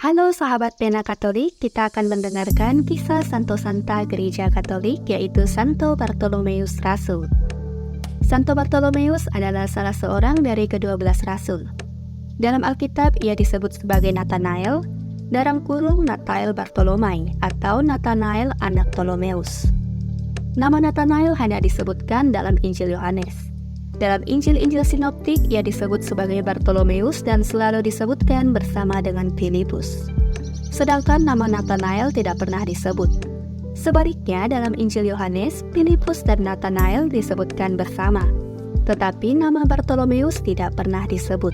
Halo sahabat Pena Katolik, kita akan mendengarkan kisah Santo Santa Gereja Katolik, yaitu Santo Bartolomeus Rasul. Santo Bartolomeus adalah salah seorang dari ke-12 Rasul. Dalam Alkitab ia disebut sebagai Nathanael, dalam kurung Nathanael Bartolomai atau Nathanael anak Ptolomeus. Nama Nathanael hanya disebutkan dalam Injil Yohanes. Dalam Injil-Injil Sinoptik, ia disebut sebagai Bartolomeus dan selalu disebutkan bersama dengan Filipus. Sedangkan nama Nathanael tidak pernah disebut. Sebaliknya, dalam Injil Yohanes, Filipus dan Nathanael disebutkan bersama. Tetapi nama Bartolomeus tidak pernah disebut.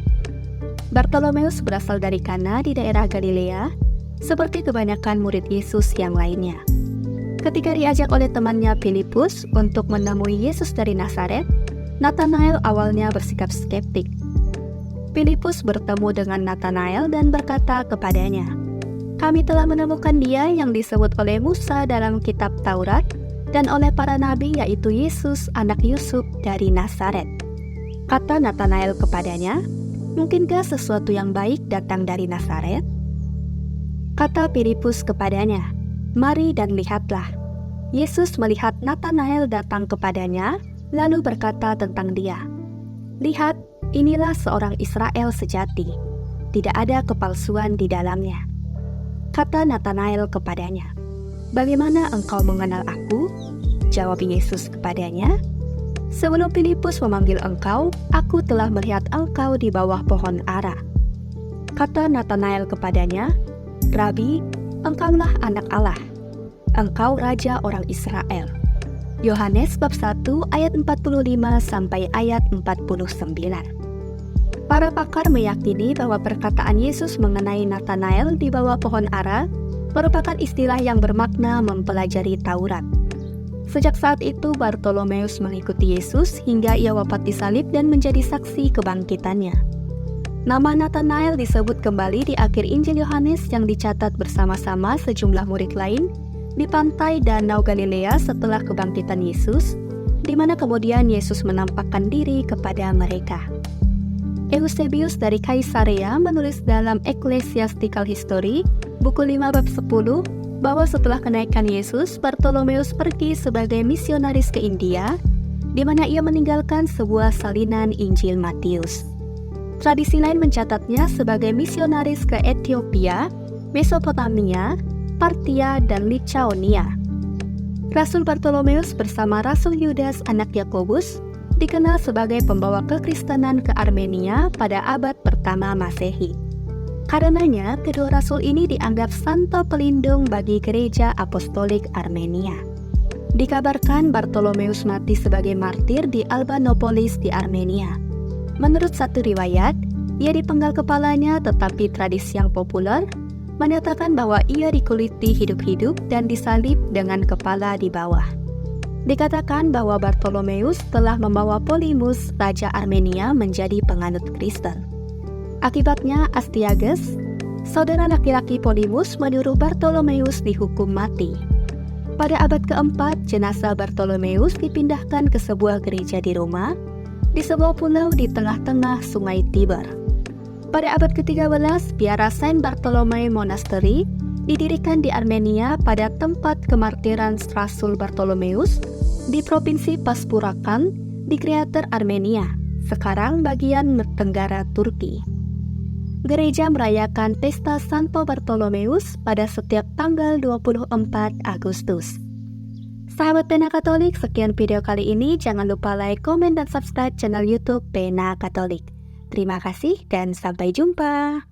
Bartolomeus berasal dari Kana di daerah Galilea, seperti kebanyakan murid Yesus yang lainnya. Ketika diajak oleh temannya Filipus untuk menemui Yesus dari Nazaret, Nathanael awalnya bersikap skeptik. Filipus bertemu dengan Nathanael dan berkata kepadanya, "Kami telah menemukan dia yang disebut oleh Musa dalam kitab Taurat dan oleh para nabi, yaitu Yesus anak Yusuf dari Nazaret." Kata Nathanael kepadanya, "Mungkinkah sesuatu yang baik datang dari Nazaret?" Kata Filipus kepadanya, "Mari dan lihatlah." Yesus melihat Nathanael datang kepadanya, lalu berkata tentang dia, "Lihat, inilah seorang Israel sejati, tidak ada kepalsuan di dalamnya." Kata Nathanael kepadanya, "Bagaimana engkau mengenal aku?" Jawab Yesus kepadanya, "Sebelum Filipus memanggil engkau, aku telah melihat engkau di bawah pohon ara." Kata Nathanael kepadanya, "Rabi, engkaulah anak Allah, engkau raja orang Israel." Yohanes bab 1 ayat 45 sampai ayat 49. Para pakar meyakini bahwa perkataan Yesus mengenai Nathanael di bawah pohon ara merupakan istilah yang bermakna mempelajari Taurat. Sejak saat itu Bartolomeus mengikuti Yesus hingga ia wafat disalib dan menjadi saksi kebangkitannya. Nama Nathanael disebut kembali di akhir Injil Yohanes yang dicatat bersama-sama sejumlah murid lain di pantai Danau Galilea setelah kebangkitan Yesus, di mana kemudian Yesus menampakkan diri kepada mereka. Eusebius dari Kaisarea menulis dalam Ecclesiastical History, buku 5 bab 10, bahwa setelah kenaikan Yesus, Bartolomeus pergi sebagai misionaris ke India, di mana ia meninggalkan sebuah salinan Injil Matius. Tradisi lain mencatatnya sebagai misionaris ke Ethiopia, Mesopotamia, Partia, dan Lycaonia. Rasul Bartolomeus bersama Rasul Yudas anak Yakobus dikenal sebagai pembawa kekristenan ke Armenia pada abad pertama Masehi. Karenanya, kedua rasul ini dianggap santo pelindung bagi gereja apostolik Armenia. Dikabarkan Bartolomeus mati sebagai martir di Albanopolis di Armenia. Menurut satu riwayat, ia dipenggal kepalanya, tetapi tradisi yang populer menyatakan bahwa ia dikuliti hidup-hidup dan disalib dengan kepala di bawah. Dikatakan bahwa Bartolomeus telah membawa Polemus, raja Armenia, menjadi penganut Kristen. Akibatnya, Astyages, saudara laki-laki Polemus, menyuruh Bartolomeus dihukum mati. Pada abad keempat, jenazah Bartolomeus dipindahkan ke sebuah gereja di Roma, di sebuah pulau di tengah-tengah sungai Tiber. Pada abad ke-13, biara Saint Bartolomei Monastery didirikan di Armenia pada tempat kemartiran Rasul Bartolomeus di Provinsi Paspurakan di Kreator Armenia, sekarang bagian tenggara Turki. Gereja merayakan pesta Santo Bartolomeus pada setiap tanggal 24 Agustus. Sahabat Pena Katolik, sekian video kali ini. Jangan lupa like, komen, dan subscribe channel YouTube Pena Katolik. Terima kasih dan sampai jumpa.